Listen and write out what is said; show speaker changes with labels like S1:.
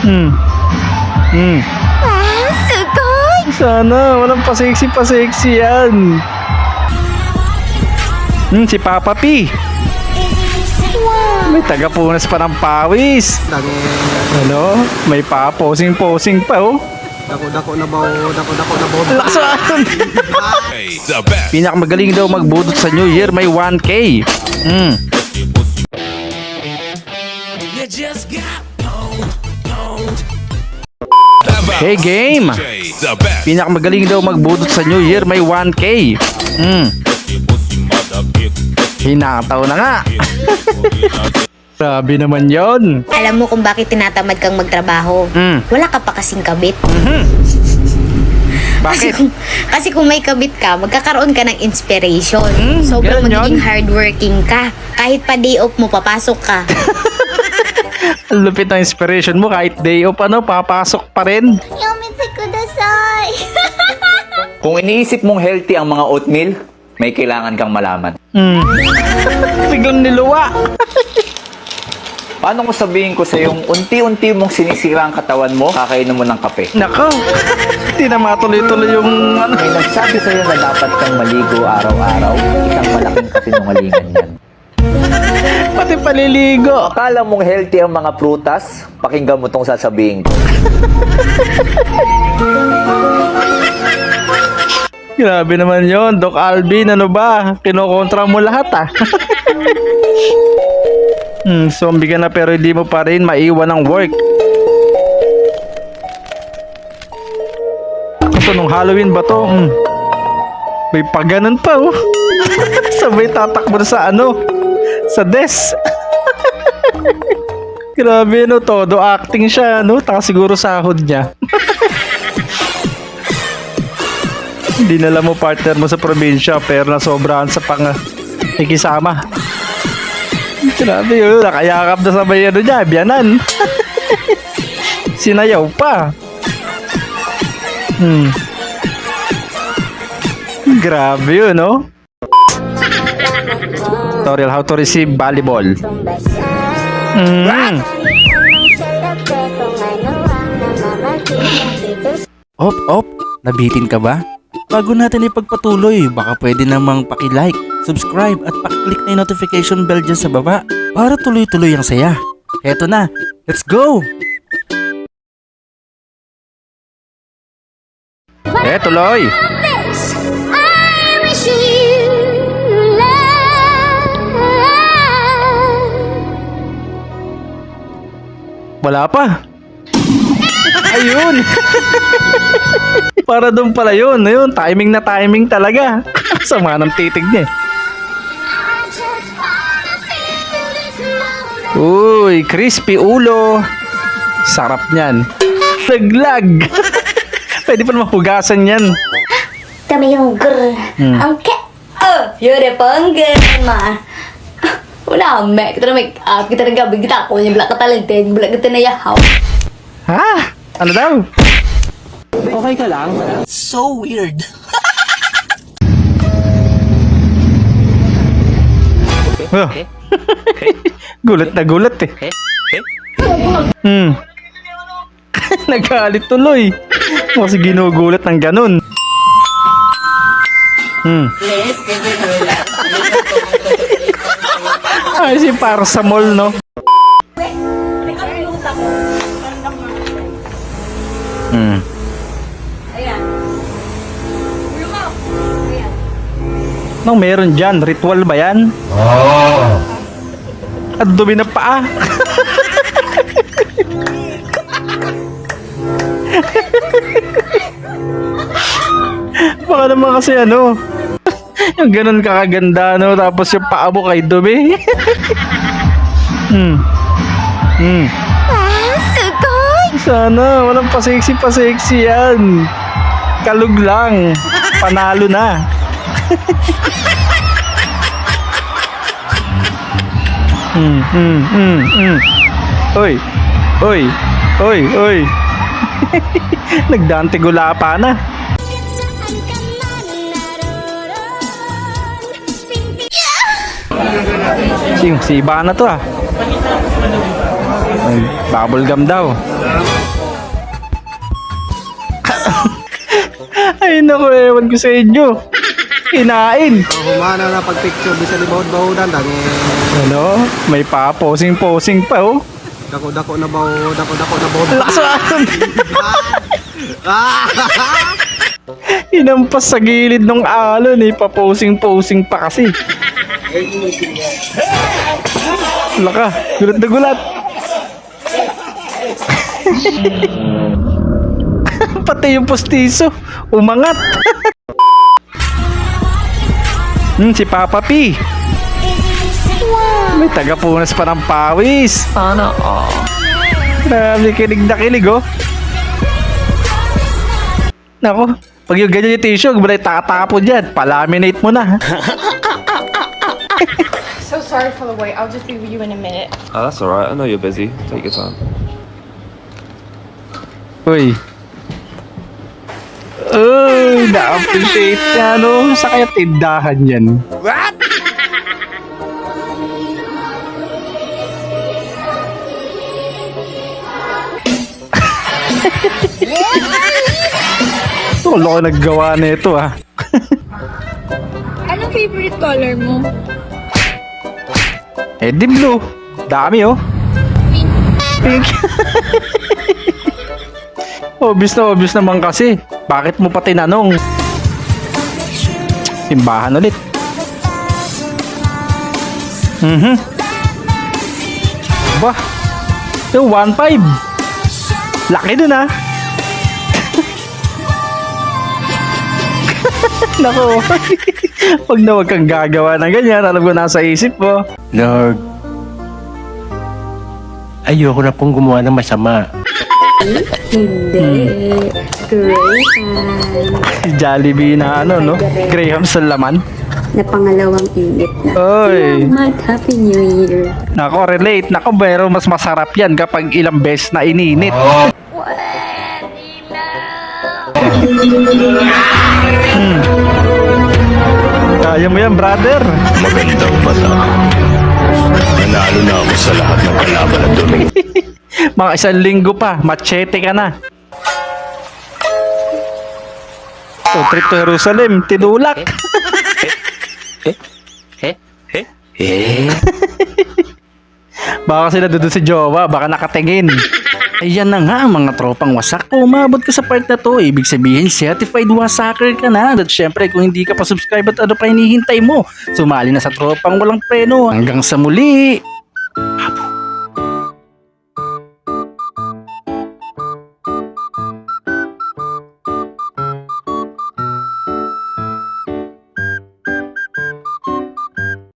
S1: Wow, sugoi!
S2: Sana, walang pa-sexy yan. Si Papa P. May tagapunas pa ng pawis. Ano? May pa-posing-posing pa, oh.
S3: Dako na ba?
S2: Laksan! Pinakamagaling daw magbudot sa New Year, may 1K. Hey game! Pinakamagaling daw magbudot sa New Year, may 1K. Hinataw na nga. Grabe naman yon.
S1: Alam mo kung bakit tinatamad kang magtrabaho? Wala ka pa kasing kabit.
S2: Bakit?
S1: Kasi kung may kabit ka, magkakaroon ka ng inspiration. Sobrang
S2: ganun
S1: magiging
S2: yun?
S1: hardworking ka. Kahit pa day off mo, papasok ka.
S2: Ang lupit ng inspiration mo, kahit day off, papasok pa rin.
S1: Yumitsy kudasai!
S4: Kung iniisip mong healthy ang mga oatmeal, may kailangan kang malaman.
S2: Biglang niluwa.
S4: Paano ko sabihin ko sa yung unti-unti mong sinisira ang katawan mo, kakainom mo ng kape?
S2: Nako, hindi na matuloy-tuloy yung
S4: May nagsabi sa'yo na dapat kang maligo araw-araw, isang malaking kasinungalingan yan.
S2: pati paliligo.
S4: Akala mong healthy ang mga prutas, pakinggan mo tong sasabihin ko.
S2: Grabe naman yon, Doc Alvin, ano ba? Kinokontra mo lahat ah. Zombie ka na pero hindi mo pa rin maiwan ng work. Ito nung Halloween ba to? May paganon pa oh. Sabay tatakbo na sa sa desk. Grabe no, todo acting siya no, taka siguro sahod niya. Hindi na alam mo partner mo sa probinsya pero nasobrahan sa ikisama. Grabe yun, nakayakap na sa may niya, biyanan. Sinayaw pa. Grabe yun, no? Tutorial how to receive volleyball.
S5: Op, nabitin ka ba? Bago natin ipagpatuloy, baka pwede namang paki-like, subscribe at paki-click na yung notification bell dyan sa baba para tuloy-tuloy ang saya. Heto na, let's go!
S2: Tuloy!
S1: I wish you love.
S2: Wala pa. Ayun. Para doon pala yun. Ayun, timing na timing talaga. Sama ng titig niya. Uy, crispy ulo. Sarap niyan. Naglag. Pwede pa mahugasan yan.
S1: Kami yung grr. Ang yun panggan ma. Wala mek. Kita na make up. Kita na gabi. Kita ako niya. Black ka talented. Black kita na yahaw.
S2: Ha? Ano daw?
S5: Okay ka lang? So weird.
S2: Oh. Gulat na gulat eh. Nagalit tuloy. Kasi ginugulat ng ganun. Ay, si para sa mall, no? Nang meron dyan, ritual ba yan? At dumi na paa. Baka naman kasi yung ganun kakaganda tapos yung paa mo kay dumi.
S1: Wow, sugoi!
S2: Sana, walang pa-sexy yan. Kalug lang. Panalo na. Oy. Nagdante gula pa na. Si Ivana to ah. Bubble gum daw. Ay naku, ewan ko sa inyo. Kinain.
S3: Humana na pagpicture bisa ni bawod-bawodan dangi.
S2: Ano? May pa, posing-posing pa oh.
S3: Dako-dako na bawod.
S2: Lakas ang alon. Inampas sa gilid ng alon eh. Paposing-posing pa kasi. Laka, gulat na gulat. Pati yung postiso, umangat. Si Papa P. May tagapunas pa ng pawis. Sana all. Grabe, kilig na kilig oh. Nako, pag yung ganyan yung tissue, balay tatapon dyan. Palaminate mo na.
S6: So sorry for the wait. I'll just be with you in a minute.
S7: Oh, that's alright. I know you're busy. Take your time.
S2: Uy. Uy, na-appreciate niya, no? Sa kaya tindahan yan. What? Tulo ko naggawa nito ah.
S6: Anong favorite color mo?
S2: Di blue. Dami oh. Pink. Obvious naman kasi. Bakit mo pa tinanong? Simbahan ulit. Bah. Yung 1.5. Laki dun ah. Nako. Pag na wag kang gagawa ng ganyan, alam ko nasa isip mo.
S8: Lord, ayoko na pong gumawa ng masama.
S1: Hindi. Graham.
S2: Si Jollibee na ano, no? Graham sa laman.
S1: Na pangalawang init na.
S2: Oy.
S1: Salamat. Happy New Year.
S2: Nako, relate. Nako, pero mas masarap yan kapag ilang beses na ininit. Kaya mo yan, brother.
S7: Magandang mata. Nanalo na ako sa lahat ng kalaban at dumi.
S2: Mga 1 linggo pa, machete ka na. So, trip to Jerusalem, tinulak. Baka sila doon si Jowa, baka nakatingin.
S5: Ayan na nga ang mga tropang wasak. Kung umabot ka sa part na to, ibig sabihin certified wasaker ka na. At syempre kung hindi ka pa subscribe at ano pa hinihintay mo, sumali na sa tropang walang preno. Hanggang sa muli.